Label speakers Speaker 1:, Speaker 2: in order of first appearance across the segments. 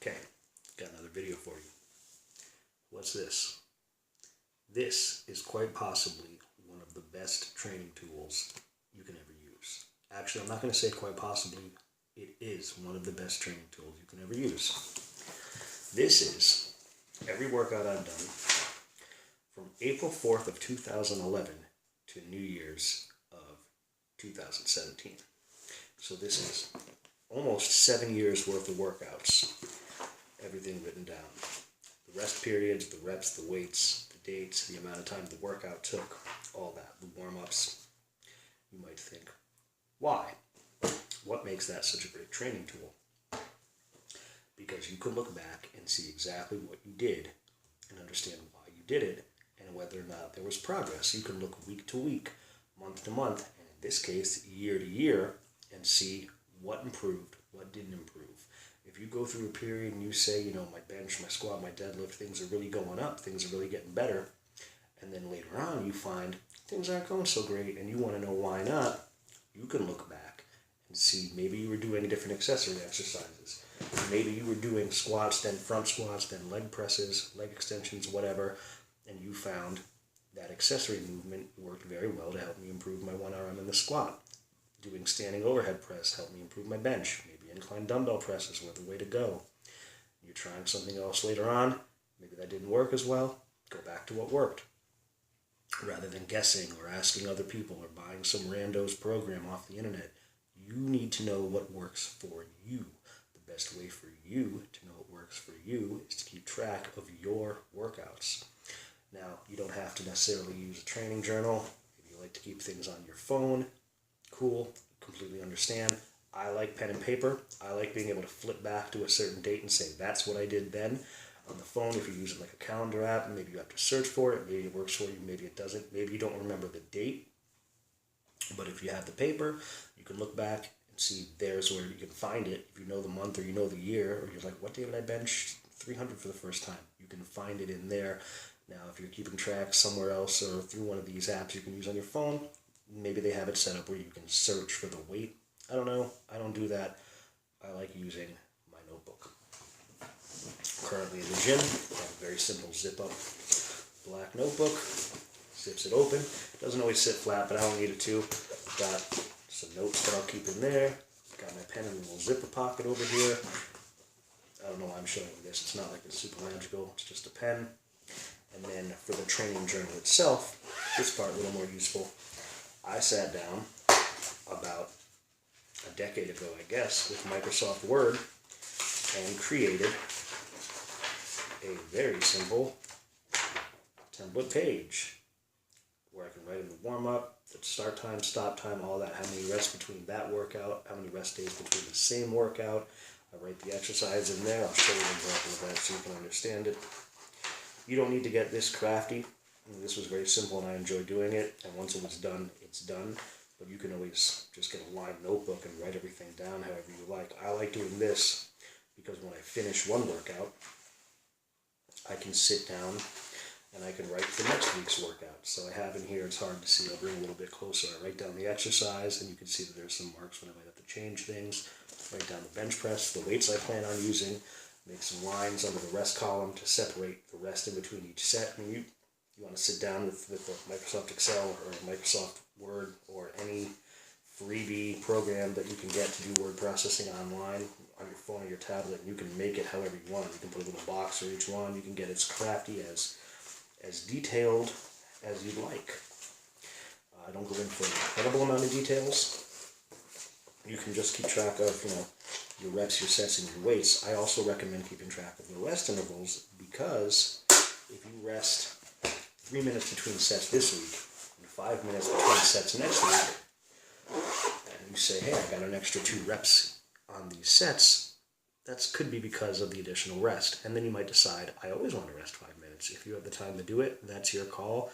Speaker 1: Okay, got another video for you. What's this? This is quite possibly one of the best training tools you can ever use. Actually, I'm not going to say quite possibly. It is one of the best training tools you can ever use. This is every workout I've done from April 4th of 2011 to New Year's of 2017. So this is almost 7 years worth of workouts. Everything written down. The rest periods, the reps, the weights, the dates, the amount of time the workout took, all that, the warm-ups. You might think, why? What makes that such a great training tool? Because you can look back and see exactly what you did and understand why you did it and whether or not there was progress. You can look week to week, month to month, and in this case, year to year, and see what improved, what didn't improve. If you go through a period and you say, my bench, my squat, my deadlift, things are really going up, things are really getting better, and then later on you find things aren't going so great and you want to know why not, you can look back and see maybe you were doing different accessory exercises. Maybe you were doing squats, then front squats, then leg presses, leg extensions, whatever, and you found that accessory movement worked very well to help me improve my one arm in the squat. Doing standing overhead press helped me improve my bench. Maybe incline dumbbell presses were the way to go. You're trying something else later on, maybe that didn't work as well, go back to what worked. Rather than guessing or asking other people or buying some rando's program off the internet, you need to know what works for you. The best way for you to know what works for you is to keep track of your workouts. Now, you don't have to necessarily use a training journal. If you like to keep things on your phone, cool, completely understand. I like pen and paper. I like being able to flip back to a certain date and say, that's what I did then. On the phone, if you're using like a calendar app, maybe you have to search for it. Maybe it works for you, maybe it doesn't. Maybe you don't remember the date. But if you have the paper, you can look back and see there's where you can find it. If you know the month or you know the year, or you're like, what day did I bench 300 for the first time? You can find it in there. Now, if you're keeping track somewhere else or through one of these apps you can use on your phone, maybe they have it set up where you can search for the weight. I don't know. I don't do that. I like using my notebook. Currently in the gym, I have a very simple zip-up black notebook. Zips it open. Doesn't always sit flat, but I don't need it to. Got some notes that I'll keep in there. Got my pen in a little zipper pocket over here. I don't know why I'm showing you this. It's not like it's super magical. It's just a pen. And then for the training journal itself, this part a little more useful. I sat down about a decade ago, I guess, with Microsoft Word and created a very simple template page where I can write in the warm-up, the start time, stop time, all that, how many rests between that workout, how many rest days between the same workout. I write the exercise in there. I'll show you an example of that so you can understand it. You don't need to get this crafty. This was very simple and I enjoy doing it, and once it was done, it's done. But you can always just get a lined notebook and write everything down however you like. I like doing this because when I finish one workout, I can sit down and I can write the next week's workout. So I have in here, it's hard to see, I'll bring a little bit closer. I write down the exercise and you can see that there's some marks when I might have to change things. Write down the bench press, the weights I plan on using, make some lines under the rest column to separate the rest in between each set. I mean, you want to sit down with the Microsoft Excel or Microsoft Word or any freebie program that you can get to do word processing online on your phone or your tablet. You can make it however you want. You can put a little box for each one. You can get as crafty, as detailed as you'd like. I don't go in for an incredible amount of details. You can just keep track of, your reps, your sets, and your weights. I also recommend keeping track of the rest intervals because if you rest 3 minutes between sets this week and 5 minutes between sets next week, and you say, hey, I got an extra 2 reps on these sets, that could be because of the additional rest. And then you might decide, I always want to rest 5 minutes. If you have the time to do it, that's your call.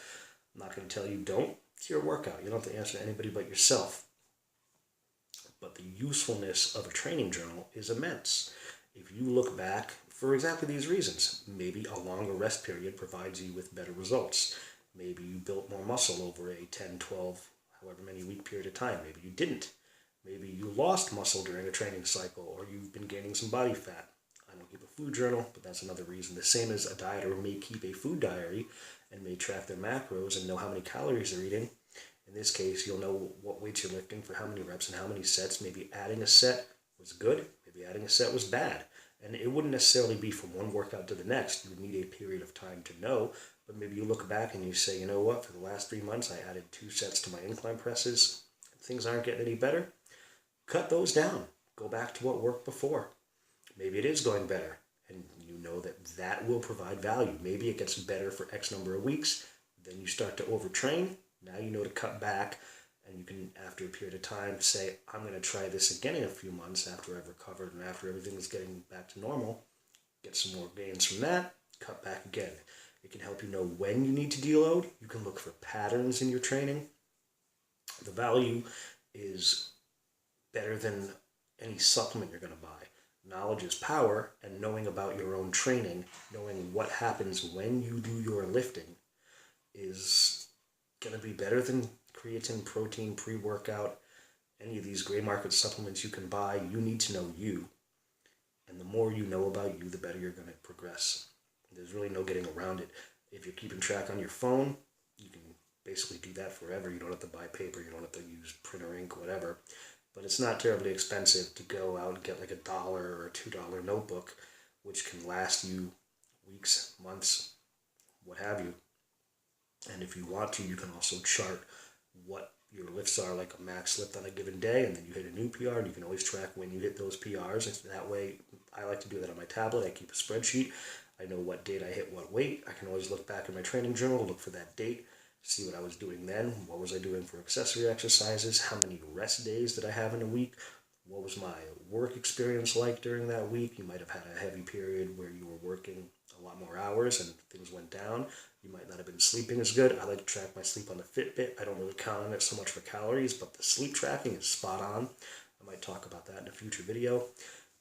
Speaker 1: I'm not going to tell you don't. It's your workout. You don't have to answer to anybody but yourself. But the usefulness of a training journal is immense. If you look back for exactly these reasons, maybe a longer rest period provides you with better results. Maybe you built more muscle over a 10, 12, however many week period of time. Maybe you didn't. Maybe you lost muscle during a training cycle, or you've been gaining some body fat. I don't keep a food journal, but that's another reason. The same as a dieter may keep a food diary and may track their macros and know how many calories they're eating. In this case, you'll know what weights you're lifting for how many reps and how many sets. Maybe adding a set was good, maybe adding a set was bad. And it wouldn't necessarily be from one workout to the next. You would need a period of time to know. But maybe you look back and you say, you know what, for the last 3 months I added 2 sets to my incline presses. Things aren't getting any better. Cut those down. Go back to what worked before. Maybe it is going better. And you know that that will provide value. Maybe it gets better for X number of weeks. Then you start to overtrain. Now you know to cut back. And you can, after a period of time, say, I'm going to try this again in a few months after I've recovered and after everything is getting back to normal. Get some more gains from that, cut back again. It can help you know when you need to deload. You can look for patterns in your training. The value is better than any supplement you're going to buy. Knowledge is power, and knowing about your own training, knowing what happens when you do your lifting, is going to be better than creatine, protein, pre-workout, any of these gray market supplements you can buy. You need to know you. And the more you know about you, the better you're going to progress. There's really no getting around it. If you're keeping track on your phone, you can basically do that forever. You don't have to buy paper, you don't have to use printer ink, whatever. But it's not terribly expensive to go out and get like $1 or a $2 notebook, which can last you weeks, months, what have you. And if you want to, you can also chart what your lifts are, like a max lift on a given day, and then you hit a new PR, and you can always track when you hit those PRs. And that way, I like to do that on my tablet. I keep a spreadsheet. I know what date I hit what weight. I can always look back in my training journal, look for that date, see what I was doing then, what was I doing for accessory exercises, how many rest days did I have in a week, what was my work experience like during that week. You might have had a heavy period where you were working a lot more hours and things went down. You might not have been sleeping as good. I like to track my sleep on the Fitbit. I don't really count on it so much for calories, but the sleep tracking is spot on. I might talk about that in a future video.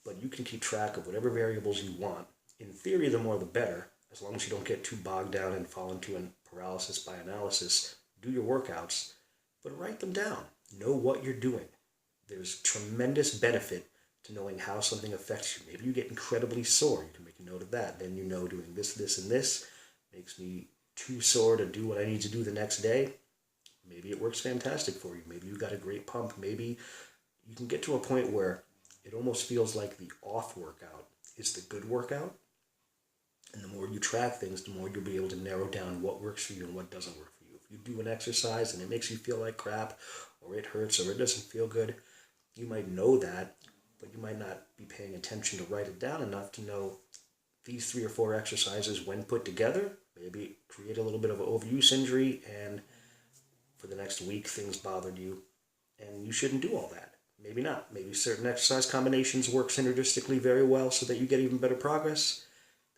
Speaker 1: But you can keep track of whatever variables you want. In theory, the more the better, as long as you don't get too bogged down and fall into a paralysis by analysis. Do your workouts, but write them down. Know what you're doing. There's tremendous benefit to knowing how something affects you. Maybe you get incredibly sore. You can make a note of that. Then you know doing this, this, and this makes me too sore to do what I need to do the next day. Maybe it works fantastic for you. Maybe you got a great pump. Maybe you can get to a point where it almost feels like the off workout is the good workout. And the more you track things, the more you'll be able to narrow down what works for you and what doesn't work for you. If you do an exercise and it makes you feel like crap, or it hurts, or it doesn't feel good, you might know that, but you might not be paying attention to write it down enough to know these 3 or 4 exercises, when put together, maybe create a little bit of an overuse injury, and for the next week things bothered you, and you shouldn't do all that. Maybe not. Maybe certain exercise combinations work synergistically very well so that you get even better progress.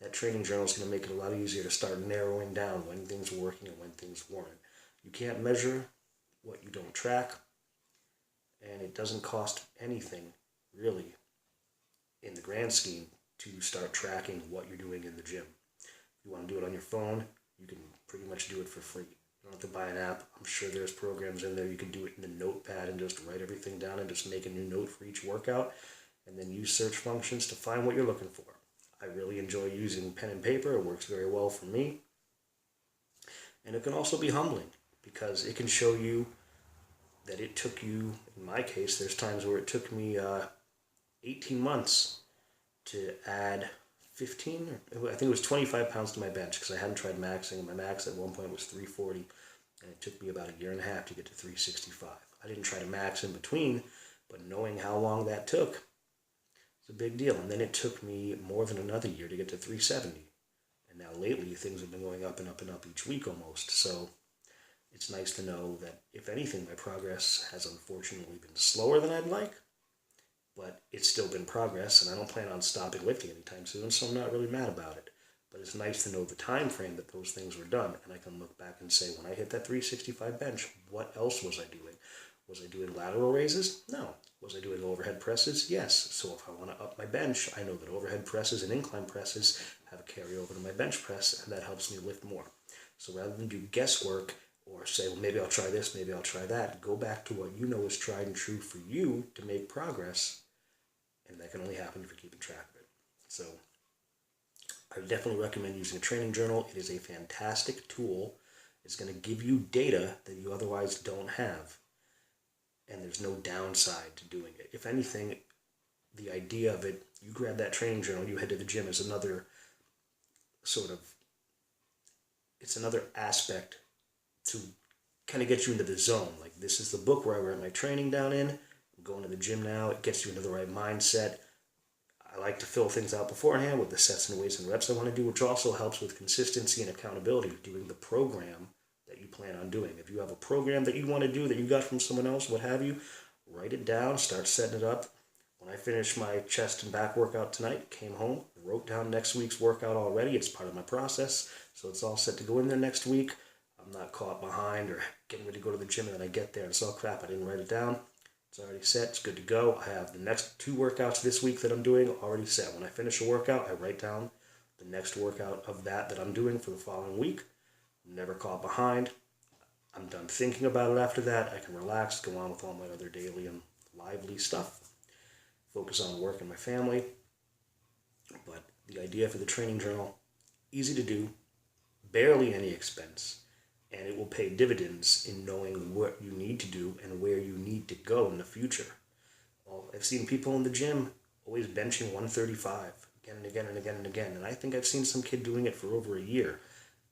Speaker 1: That training journal is going to make it a lot easier to start narrowing down when things are working and when things weren't. You can't measure what you don't track, and it doesn't cost anything, really, in the grand scheme, to start tracking what you're doing in the gym. If you want to do it on your phone, you can pretty much do it for free. You don't have to buy an app. I'm sure there's programs in there. You can do it in a notepad and just write everything down and just make a new note for each workout, and then use search functions to find what you're looking for. I really enjoy using pen and paper. It works very well for me. And it can also be humbling because it can show you that it took you, in my case, there's times where it took me 18 months to add 15, I think it was 25 pounds to my bench because I hadn't tried maxing. My max at one point was 340, and it took me about a year and a half to get to 365. I didn't try to max in between, but knowing how long that took, it's a big deal. And then it took me more than another year to get to 370. And now lately, things have been going up and up and up each week almost. So it's nice to know that, if anything, my progress has unfortunately been slower than I'd like. But it's still been progress, and I don't plan on stopping lifting anytime soon, so I'm not really mad about it. But it's nice to know the time frame that those things were done, and I can look back and say, when I hit that 365 bench, what else was I doing? Was I doing lateral raises? No. Was I doing overhead presses? Yes. So if I want to up my bench, I know that overhead presses and incline presses have a carryover to my bench press, and that helps me lift more. So rather than do guesswork or say, well, maybe I'll try this, maybe I'll try that, go back to what you know is tried and true for you to make progress, and that can only happen if you're keeping track of it. So I definitely recommend using a training journal. It is a fantastic tool. It's going to give you data that you otherwise don't have. And there's no downside to doing it. If anything, the idea of it, you grab that training journal, you head to the gym, is another sort of, it's another aspect to kind of get you into the zone. Like, this is the book where I write my training down in. I'm going to the gym now. It gets you into the right mindset. I like to fill things out beforehand with the sets and weights and reps I want to do, which also helps with consistency and accountability, doing the program that you plan on doing. If you have a program that you want to do that you got from someone else, what have you, write it down, start setting it up. When I finished my chest and back workout tonight, came home, wrote down next week's workout already. It's part of my process, so it's all set to go in there next week. I'm not caught behind or getting ready to go to the gym and then I get there and it's all crap, I didn't write it down. It's already set, it's good to go. I have the next 2 workouts this week that I'm doing already set. When I finish a workout, I write down the next workout of that I'm doing for the following week. I'm never caught behind. I'm done thinking about it after that. I can relax, go on with all my other daily and lively stuff. Focus on work and my family. But the idea for the training journal, easy to do, barely any expense, and it will pay dividends in knowing what you need to do and where you need to go in the future. Well, I've seen people in the gym always benching 135 again and again and again and again, and I think I've seen some kid doing it for over a year.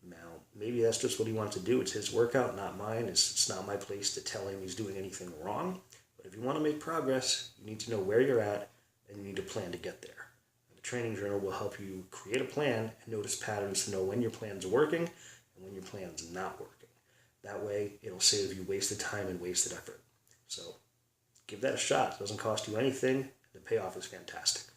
Speaker 1: Now, maybe that's just what he wants to do. It's his workout, not mine. It's not my place to tell him he's doing anything wrong. But if you want to make progress, you need to know where you're at, and you need to plan to get there. And the training journal will help you create a plan and notice patterns to know when your plan's working and when your plan's not working. That way, it'll save you wasted time and wasted effort. So give that a shot. It doesn't cost you anything. The payoff is fantastic.